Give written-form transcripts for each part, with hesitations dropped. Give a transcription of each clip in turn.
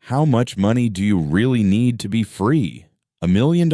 How much money do you really need to be free? $1 million.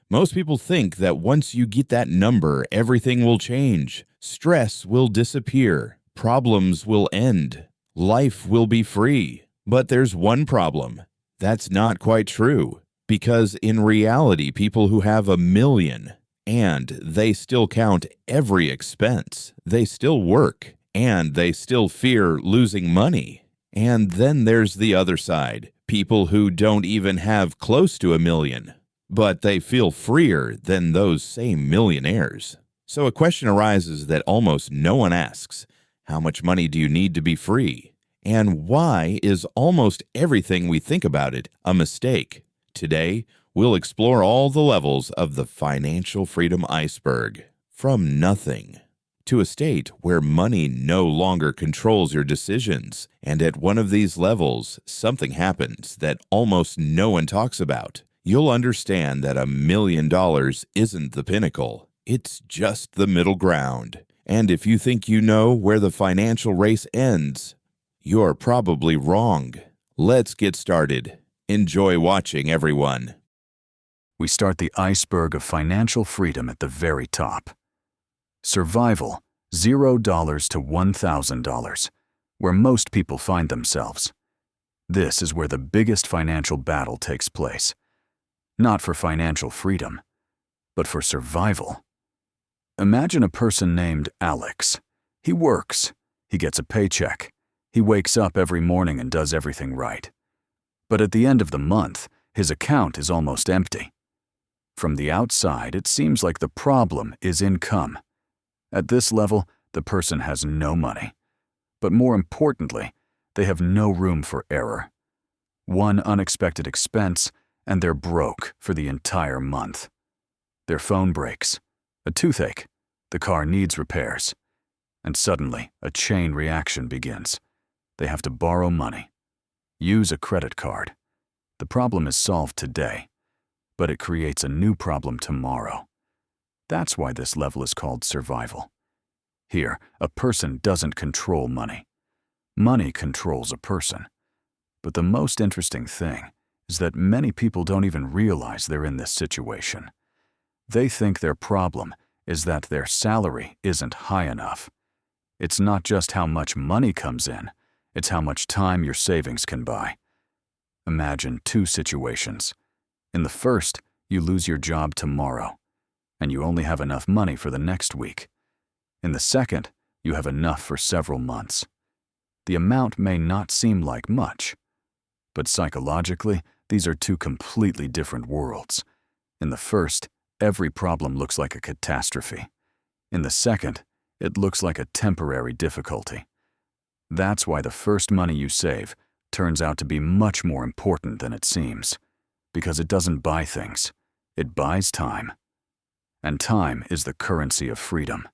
Most people think that once you get that number, everything will change. Stress will disappear. Problems will end. Life will be free. But there's one problem. That's not quite true. Because in reality, people who have $1 million and they still count every expense, they still work, and they still fear losing money. And then there's the other side, people who don't even have close to $1 million, but they feel freer than those same millionaires. So a question arises that almost no one asks. How much money do you need to be free? And why is almost everything we think about it a mistake? Today, we'll explore all the levels of the financial freedom iceberg, from nothing to a state where money no longer controls your decisions. And at one of these levels, something happens that almost no one talks about. You'll understand that $1 million isn't the pinnacle. It's just the middle ground. And if you think you know where the financial race ends, you're probably wrong. Let's get started. Enjoy watching, everyone. We start the iceberg of financial freedom at the very top. Survival, $0 to $1,000, where most people find themselves. This is where the biggest financial battle takes place. Not for financial freedom, but for survival. Imagine a person named Alex. He works. He gets a paycheck. He wakes up every morning and does everything right. But at the end of the month, his account is almost empty. From the outside, it seems like the problem is income. At this level, the person has no money. But more importantly, they have no room for error. One unexpected expense, and they're broke for the entire month. Their phone breaks, a toothache, the car needs repairs, and suddenly a chain reaction begins. They have to borrow money, use a credit card. The problem is solved today, but it creates a new problem tomorrow. That's why this level is called survival. Here, a person doesn't control money. Money controls a person. But the most interesting thing is that many people don't even realize they're in this situation. They think their problem is that their salary isn't high enough. It's not just how much money comes in, it's how much time your savings can buy. Imagine two situations. In the first, you lose your job tomorrow, and you only have enough money for the next week. In the second, you have enough for several months. The amount may not seem like much, but psychologically, these are two completely different worlds. In the first, every problem looks like a catastrophe. In the second, it looks like a temporary difficulty. That's why the first money you save turns out to be much more important than it seems, because it doesn't buy things, it buys time. And time is the currency of freedom.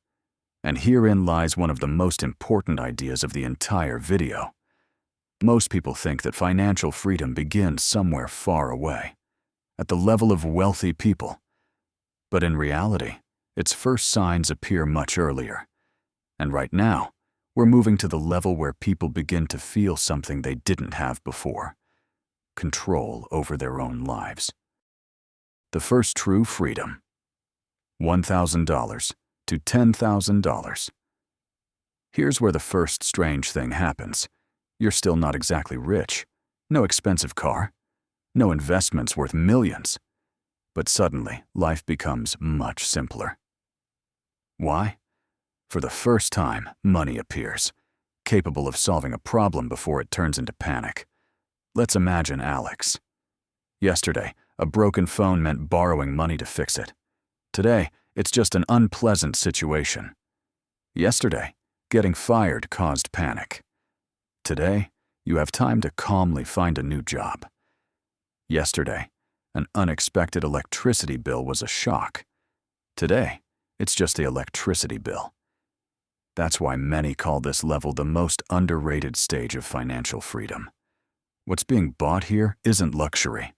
And herein lies one of the most important ideas of the entire video. Most people think that financial freedom begins somewhere far away, at the level of wealthy people. But in reality, its first signs appear much earlier. And right now, we're moving to the level where people begin to feel something they didn't have before: control over their own lives. The first true freedom: $1,000 to $10,000. Here's where the first strange thing happens. You're still not exactly rich, no expensive car, no investments worth millions. But suddenly, life becomes much simpler. Why? For the first time, money appears, capable of solving a problem before it turns into panic. Let's imagine Alex. Yesterday, a broken phone meant borrowing money to fix it. Today, it's just an unpleasant situation. Yesterday, getting fired caused panic. Today, you have time to calmly find a new job. Yesterday, an unexpected electricity bill was a shock. Today, it's just the electricity bill. That's why many call this level the most underrated stage of financial freedom. What's being bought here isn't luxury.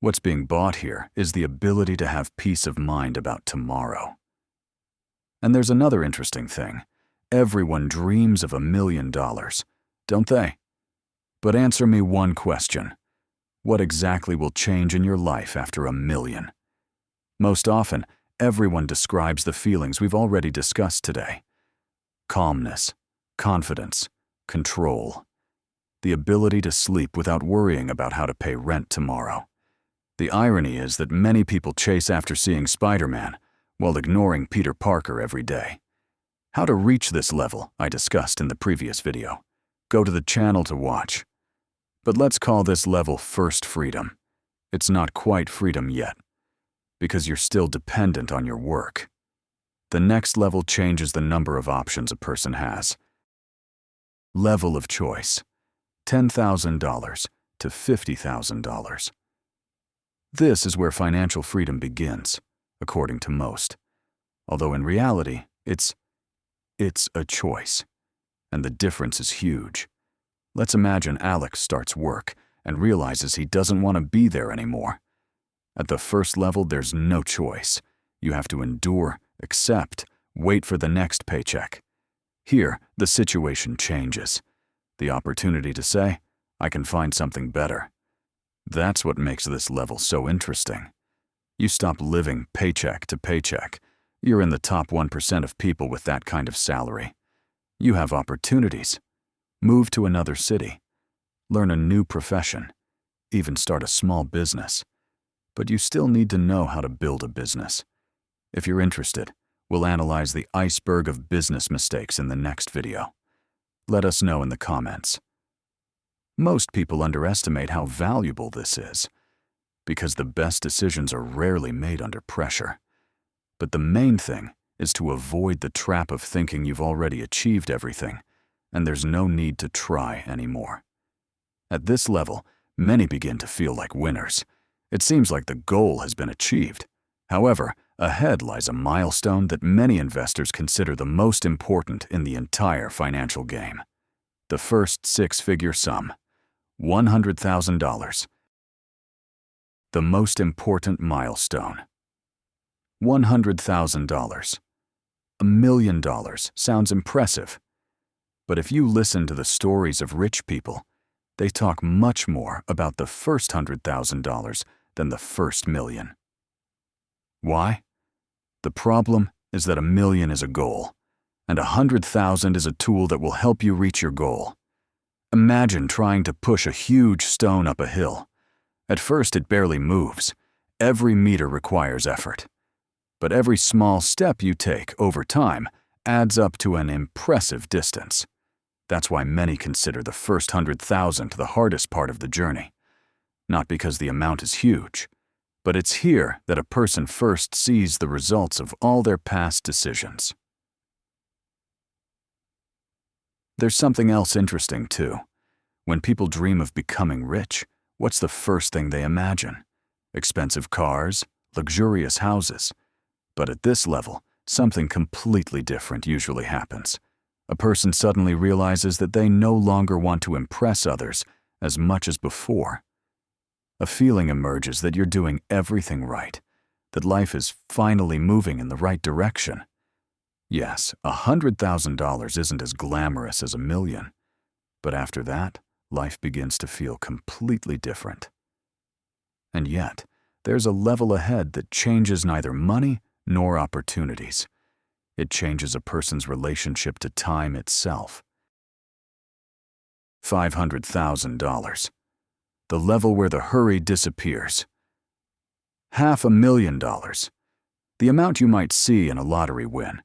What's being bought here is the ability to have peace of mind about tomorrow. And there's another interesting thing. Everyone dreams of $1 million, don't they? But answer me one question. What exactly will change in your life after $1 million? Most often, everyone describes the feelings we've already discussed today. Calmness, confidence, control. The ability to sleep without worrying about how to pay rent tomorrow. The irony is that many people chase after seeing Spider-Man while ignoring Peter Parker every day. How to reach this level I discussed in the previous video. Go to the channel to watch. But let's call this level First Freedom. It's not quite freedom yet, because you're still dependent on your work. The next level changes the number of options a person has. Level of choice, $10,000 to $50,000. This is where financial freedom begins, according to most. Although in reality, it's a choice, and the difference is huge. Let's imagine Alex starts work and realizes he doesn't want to be there anymore. At the first level, there's no choice. You have to endure, accept, wait for the next paycheck. Here, the situation changes. The opportunity to say, I can find something better. That's what makes this level so interesting. You stop living paycheck to paycheck. You're in the top 1% of people with that kind of salary. You have opportunities. Move to another city. Learn a new profession. Even start a small business. But you still need to know how to build a business. If you're interested, we'll analyze the iceberg of business mistakes in the next video. Let us know in the comments. Most people underestimate how valuable this is, because the best decisions are rarely made under pressure. But the main thing is to avoid the trap of thinking you've already achieved everything, and there's no need to try anymore. At this level, many begin to feel like winners. It seems like the goal has been achieved. However, ahead lies a milestone that many investors consider the most important in the entire financial game. The first six-figure sum, $100,000. The most important milestone. $100,000. $1 million sounds impressive. But if you listen to the stories of rich people, they talk much more about the first $100,000 than the first million. Why? The problem is that $1 million is a goal, and $100,000 is a tool that will help you reach your goal. Imagine trying to push a huge stone up a hill. At first, it barely moves. Every meter requires effort. But every small step you take over time adds up to an impressive distance. That's why many consider the first 100,000 the hardest part of the journey. Not because the amount is huge, but it's here that a person first sees the results of all their past decisions. There's something else interesting, too. When people dream of becoming rich, what's the first thing they imagine? Expensive cars, luxurious houses. But at this level, something completely different usually happens. A person suddenly realizes that they no longer want to impress others as much as before. A feeling emerges that you're doing everything right, that life is finally moving in the right direction. Yes, $100,000 isn't as glamorous as $1 million, but after that, life begins to feel completely different. And yet, there's a level ahead that changes neither money nor opportunities. It changes a person's relationship to time itself. $500,000. The level where the hurry disappears. $500,000. The amount you might see in a lottery win.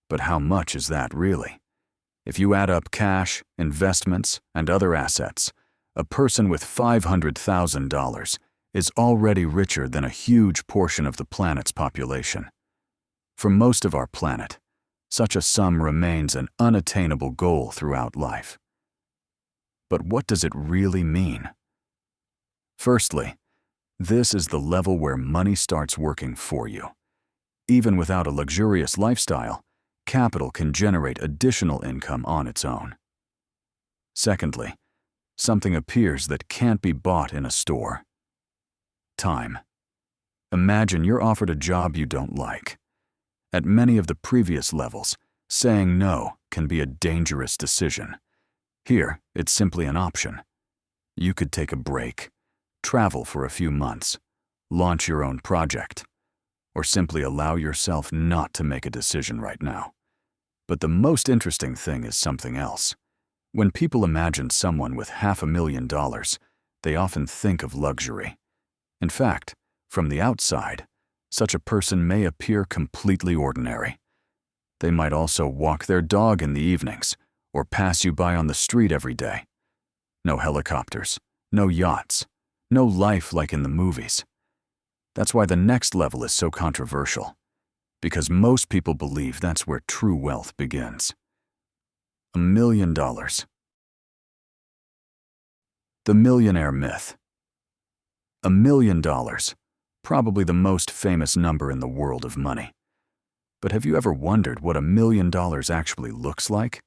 But how much is that really? If you add up cash, investments, and other assets, a person with $500,000 is already richer than a huge portion of the planet's population. For most of our planet, such a sum remains an unattainable goal throughout life. But what does it really mean? Firstly, this is the level where money starts working for you. Even without a luxurious lifestyle, capital can generate additional income on its own. Secondly, something appears that can't be bought in a store. Time. Imagine you're offered a job you don't like. At many of the previous levels, saying no can be a dangerous decision. Here, it's simply an option. You could take a break, travel for a few months, launch your own project, or simply allow yourself not to make a decision right now. But the most interesting thing is something else. When people imagine someone with $500,000, they often think of luxury. In fact, from the outside, such a person may appear completely ordinary. They might also walk their dog in the evenings or pass you by on the street every day. No helicopters, no yachts, no life like in the movies. That's why the next level is so controversial, because most people believe that's where true wealth begins. $1 million. The millionaire myth. $1 million, probably the most famous number in the world of money. But have you ever wondered what $1 million actually looks like?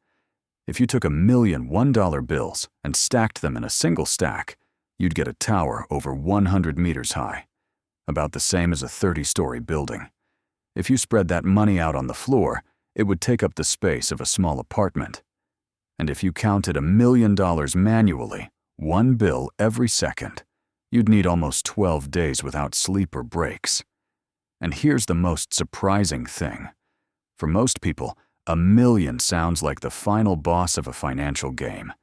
If you took 1,000,000 $1 bills and stacked them in a single stack, you'd get a tower over 100 meters high, about the same as a 30-story building. If you spread that money out on the floor, it would take up the space of a small apartment. And if you counted $1 million manually, one bill every second, you'd need almost 12 days without sleep or breaks. And here's the most surprising thing. For most people, $1 million sounds like the final boss of a financial game,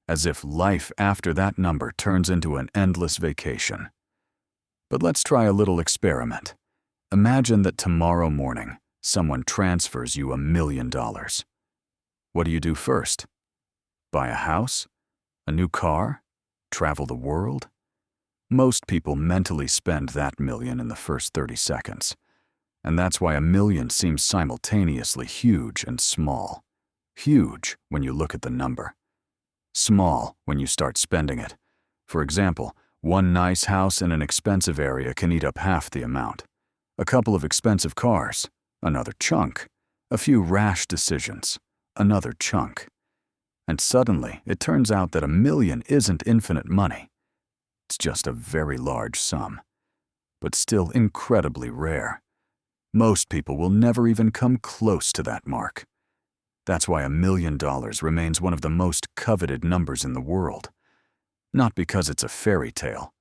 as if life after that number turns into an endless vacation. But let's try a little experiment. Imagine that tomorrow morning, someone transfers you $1 million. What do you do first? Buy a house? A new car? Travel the world? Most people mentally spend that million in the first 30 seconds. And that's why $1 million seems simultaneously huge and small. Huge when you look at the number. Small when you start spending it. For example, one nice house in an expensive area can eat up half the amount. A couple of expensive cars, another chunk. A few rash decisions, another chunk. And suddenly, it turns out that $1 million isn't infinite money. It's just a very large sum, but still incredibly rare. Most people will never even come close to that mark. That's why $1 million remains one of the most coveted numbers in the world. Not because it's a fairy tale,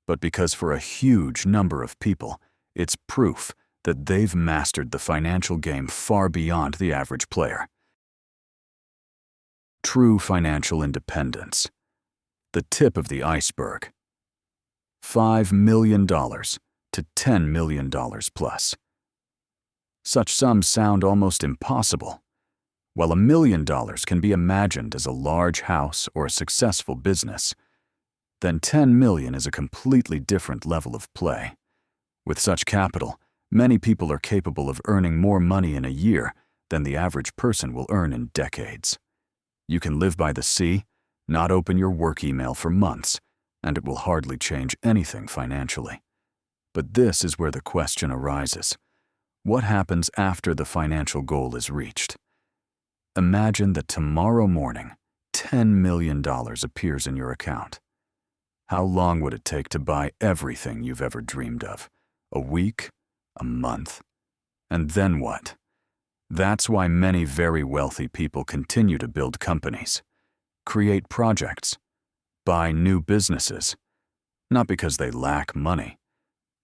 but because for a huge number of people, it's proof that they've mastered the financial game far beyond the average player. True financial independence. The tip of the iceberg. $5 million to $10 million plus. Such sums sound almost impossible. While $1 million can be imagined as a large house or a successful business, then $10 million is a completely different level of play. With such capital, many people are capable of earning more money in a year than the average person will earn in decades. You can live by the sea, not open your work email for months, and it will hardly change anything financially. But this is where the question arises. What happens after the financial goal is reached? Imagine that tomorrow morning, $10 million appears in your account. How long would it take to buy everything you've ever dreamed of? A week? A month? And then what? That's why many very wealthy people continue to build companies, create projects, buy new businesses, not because they lack money,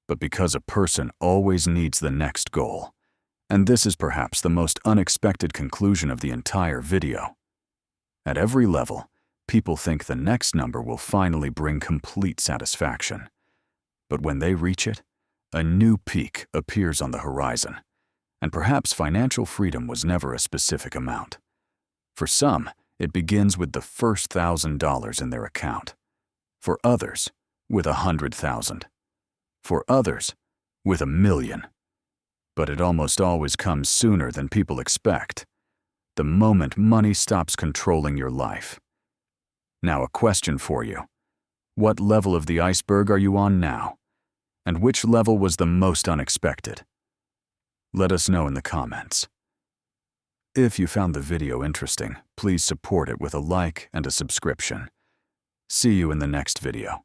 but because a person always needs the next goal. And this is perhaps the most unexpected conclusion of the entire video. At every level, people think the next number will finally bring complete satisfaction. But when they reach it, a new peak appears on the horizon. And perhaps financial freedom was never a specific amount. For some, it begins with the first $1,000 in their account. For others, with 100,000. For others, with 1 million. But it almost always comes sooner than people expect. The moment money stops controlling your life. Now a question for you. What level of the iceberg are you on now? And which level was the most unexpected? Let us know in the comments. If you found the video interesting, please support it with a like and a subscription. See you in the next video.